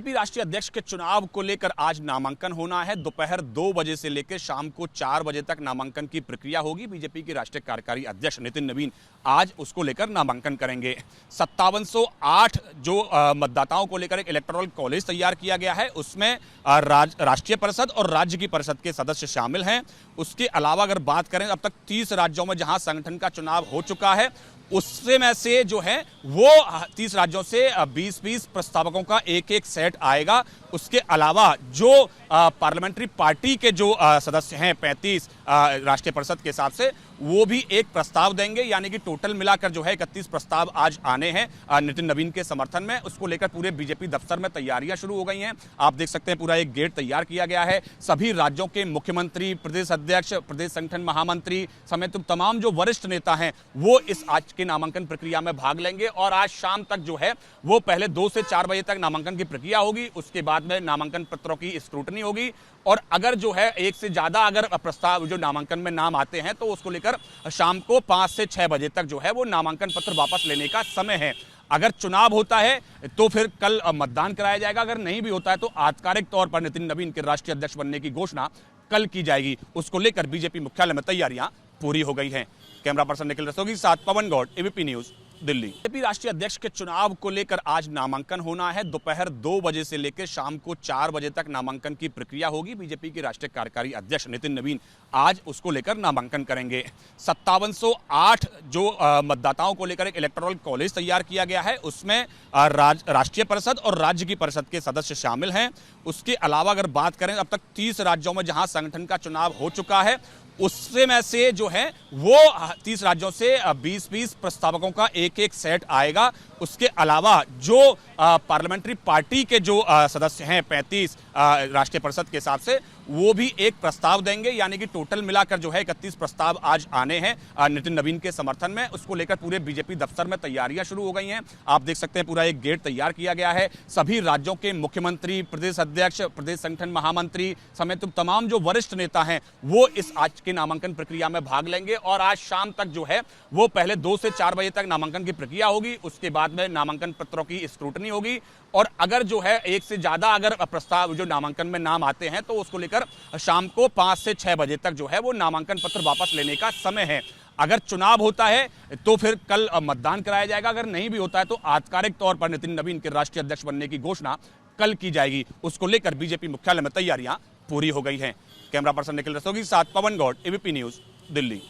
BJP राष्ट्रीय अध्यक्ष के चुनाव को लेकर आज नामांकन होना है। दोपहर 2 बजे से लेकर शाम को 4 बजे तक नामांकन की प्रक्रिया होगी। बीजेपी के राष्ट्रीय कार्यकारी अध्यक्ष नितिन नवीन आज उसको लेकर नामांकन करेंगे। 5708 जो मतदाताओं को लेकर एक इलेक्टोरल कॉलेज तैयार किया गया है, उसमें राष्ट्रीय परिषद और राज्य की परिषद के सदस्य शामिल हैं। उसके अलावा अगर बात करें, अब तक 30 राज्यों में जहां संगठन का चुनाव हो चुका है, उससे में से जो है वो 30 राज्यों से 20-20 प्रस्तावकों का एक सेट आएगा। उसके अलावा जो पार्लियामेंट्री पार्टी के जो सदस्य हैं 35 राष्ट्रीय परिषद के हिसाब से, वो भी एक प्रस्ताव देंगे। यानी कि टोटल मिलाकर जो है 31 प्रस्ताव आज आने हैं नितिन नवीन के समर्थन में। उसको लेकर पूरे बीजेपी दफ्तर में तैयारियां शुरू हो गई हैं। आप देख सकते हैं पूरा एक गेट तैयार किया गया है। सभी राज्यों के मुख्यमंत्री, प्रदेश अध्यक्ष, प्रदेश संगठन महामंत्री समेत तमाम जो वरिष्ठ नेता हैं वो इस आज के नामांकन प्रक्रिया में भाग लेंगे। और आज शाम तक जो है वो पहले 2 से 4 बजे तक नामांकन की प्रक्रिया होगी। उसके बाद में नामांकन पत्रों की स्क्रूटनी होगी। और अगर जो है एक से ज्यादा अगर प्रस्ताव जो नामांकन में नाम आते हैं तो उसको लेकर शाम को 5 से 6 बजे तक जो है वो नामांकन पत्र वापस लेने का समय है। अगर चुनाव होता है तो फिर कल मतदान कराया जाएगा। अगर नहीं भी होता है तो आधिकारिक तौर पर नितिन नवीन के राष्ट्रीय अध्यक्ष बनने की घोषणा कल की जाएगी। उसको लेकर बीजेपी मुख्यालय में तैयारियां पूरी हो गई हैं। कैमरा पर्सन निखिल रस्तोगी के साथ Pawan Gaur, ABP news, Delhi. BJP राष्ट्रीय अध्यक्ष के चुनाव को लेकर आज नामांकन होना है। दोपहर 2 बजे से लेकर शाम को 4 बजे तक नामांकन की प्रक्रिया होगी। बीजेपी के राष्ट्रीय कार्यकारी अध्यक्ष नितिन नवीन आज उसको लेकर नामांकन करेंगे। 5708 जो मतदाताओं को लेकर एक इलेक्टोरल कॉलेज तैयार किया गया है, उसमें राष्ट्रीय परिषद और राज्य की परिषद के सदस्य शामिल हैं। उसके अलावा अगर बात करें, अब तक 30 राज्यों में जहां संगठन का चुनाव हो चुका है, उससे में से जो है वो 30 राज्यों से 20-20 प्रस्तावकों का एक सेट आएगा। उसके अलावा जो पार्लियामेंट्री पार्टी के जो सदस्य हैं 35 राष्ट्रीय परिषद के हिसाब से, वो भी एक प्रस्ताव देंगे। यानी कि टोटल मिलाकर जो है 31 प्रस्ताव आज आने हैं नितिन नवीन के समर्थन में। उसको लेकर पूरे बीजेपी दफ्तर में तैयारियां शुरू हो गई हैं। आप देख सकते हैं पूरा एक गेट तैयार किया गया है। सभी राज्यों के मुख्यमंत्री, प्रदेश अध्यक्ष, प्रदेश संगठन महामंत्री समेत तमाम जो वरिष्ठ नेता हैं वो इस आज के नामांकन प्रक्रिया में भाग लेंगे। और आज शाम तक जो है वो पहले 2 से 4 बजे तक नामांकन की प्रक्रिया होगी। उसके बाद में नामांकन पत्रों की स्क्रूटनी होगी। और अगर जो है एक से ज्यादा अगर प्रस्ताव जो नामांकन में नाम आते हैं तो उसको लेकर शाम को 5 से 6 बजे तक जो है वो नामांकन पत्र वापस लेने का समय है। अगर चुनाव होता है तो फिर कल मतदान कराया जाएगा। अगर नहीं भी होता है तो आधिकारिक तौर पर नितिन नवीन के राष्ट्रीय अध्यक्ष बनने की घोषणा कल की जाएगी। उसको लेकर बीजेपी मुख्यालय में तैयारियां पूरी हो गई हैं। कैमरा पर्सन निखिल रस्तोगी के साथ पवन गौड़, एबीपी न्यूज, दिल्ली।